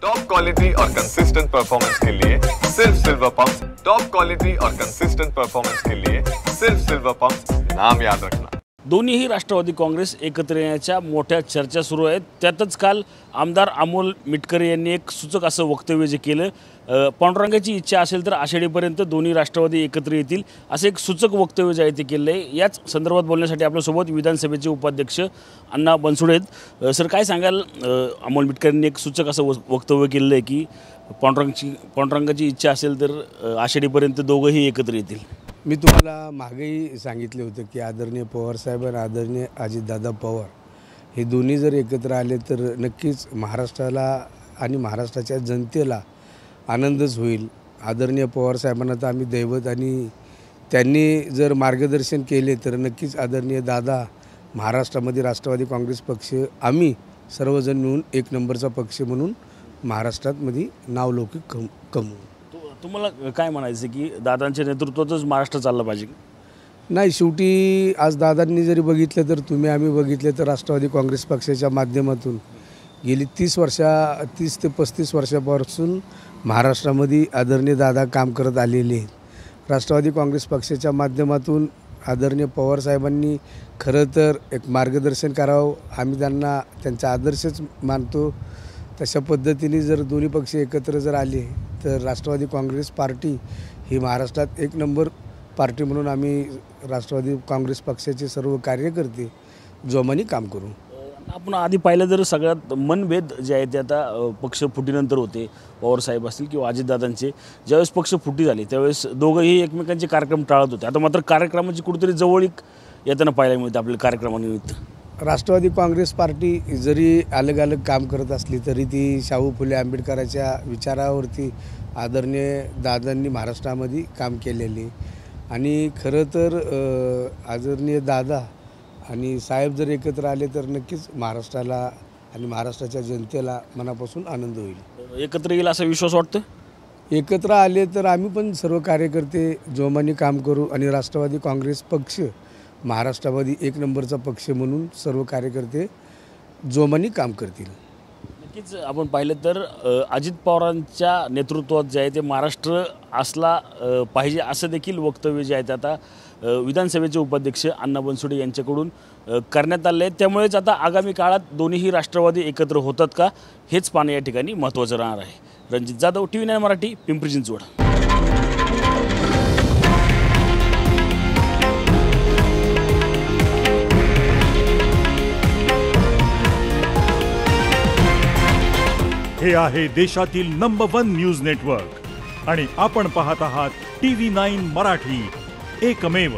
Top quality और consistent performance के लिए सिर्फ सिल्वर पंप्स। टॉप क्वालिटी और कंसिस्टेंट परफॉर्मेंस के लिए सिर्फ सिल्वर पंप्स, नाम याद रखना। दोन्हीही राष्ट्रवादी काँग्रेस एकत्र येण्याच्या मोठ्या चर्चा सुरू आहेत। त्यातच काल आमदार अमोल मिटकरी यांनी एक सूचक असं वक्तव्य जे केलं, पांडुरंगाची इच्छा असेल तर आषाढीपर्यंत दोन्ही राष्ट्रवादी एकत्र येतील असं एक सूचक वक्तव्य जे आहे ते केलं आहे। याच संदर्भात बोलण्यासाठी आपल्यासोबत विधानसभेचे उपाध्यक्ष अण्णा बनसोडे आहेत। सर, काय सांगाल, अमोल मिटकरींनी एक सूचक असं वक्तव्य केलं आहे की पांडुरंगाची इच्छा असेल तर आषाढीपर्यंत दोघंही एकत्र येतील। मी तुम्हाला मागेही सांगितले होते की आदरणीय पवारसाहेब आणि आदरणीय अजितदादा पवार हे दोन्ही जर एकत्र आले तर नक्कीच महाराष्ट्राला आणि महाराष्ट्राच्या जनतेला आनंदच होईल। आदरणीय पवारसाहेबांना तर आम्ही दैवत आणि त्यांनी जर मार्गदर्शन केले तर नक्कीच आदरणीय दादा महाराष्ट्रामध्ये राष्ट्रवादी काँग्रेस पक्ष आम्ही सर्वजण मिळून एक नंबरचा पक्ष म्हणून महाराष्ट्रामध्ये नावलौकिक कमवू। तुम्हाला काय म्हणायचं की दादांच्या नेतृत्वातच महाराष्ट्र चाललं पाहिजे? नाही, शेवटी आज दादांनी जरी बघितलं तर तुम्ही आम्ही बघितले तर राष्ट्रवादी काँग्रेस पक्षाच्या माध्यमातून गेली 30 ते 35 वर्षापासून महाराष्ट्रामध्ये आदरणीय दादा काम करत आलेले आहेत। राष्ट्रवादी काँग्रेस पक्षाच्या माध्यमातून आदरणीय पवारसाहेबांनी खरं तर एक मार्गदर्शन करावं, आम्ही त्यांना त्यांचा आदर्शच मानतो। तशा पद्धतीने जर दोन्ही पक्ष एकत्र जर आले तर राष्ट्रवादी काँग्रेस पार्टी ही महाराष्ट्रात एक नंबर पार्टी म्हणून आम्ही राष्ट्रवादी काँग्रेस पक्षाचे सर्व कार्यकर्ते जोमाने काम करू। आपण आधी पाहिलं तर सगळ्यात मनभेद जे आहे ते आता पक्ष फुटीनंतर होते, पवारसाहेब असतील किंवा अजितदादांचे। ज्यावेळेस पक्ष फुटी झाली त्यावेळेस दोघंही एकमेकांचे कार्यक्रम टाळत होते। आता मात्र कार्यक्रमाची कुठेतरी जवळीक येताना पाहायला मिळते आपल्या कार्यक्रमानिमित्त। राष्ट्रवादी काँग्रेस पार्टी जरी अलग अलग काम करत असली तरी ती शाहू फुले आंबेडकरांच्या विचारावरती आदरणीय दादांनी महाराष्ट्रामध्ये काम केलेले आणि खरं तर आदरणीय दादा आणि साहेब जर एकत्र आले तर नक्कीच महाराष्ट्राला आणि महाराष्ट्राच्या जनतेला मनापासून आनंद होईल। एकत्र येईल असा विश्वास वाटतो? एकत्र आले तर आम्ही पण सर्व कार्यकर्ते जोमाने काम करू आणि राष्ट्रवादी काँग्रेस पक्ष महाराष्ट्रामध्ये एक नंबरचा पक्ष म्हणून सर्व कार्यकर्ते जोमाने काम करतील। नक्कीच आपण पाहिलं तर अजित पवारांच्या नेतृत्वात जे आहे ते महाराष्ट्र असला पाहिजे असं देखील वक्तव्य जे आहे ते आता विधानसभेचे उपाध्यक्ष अण्णा बनसोडे यांच्याकडून करण्यात आले आहे। त्यामुळेच आता आगामी काळात दोन्हीही राष्ट्रवादी एकत्र होतात का हेच पाहणं या ठिकाणी महत्त्वाचं राहणार आहे। रणजित जाधव, TV9 मराठी, पिंपरी चिंचवड। हे आहे देशातील नंबर 1 न्यूज नेटवर्क आणि आपण पाहत आहात TV9 मराठी, एकमेव।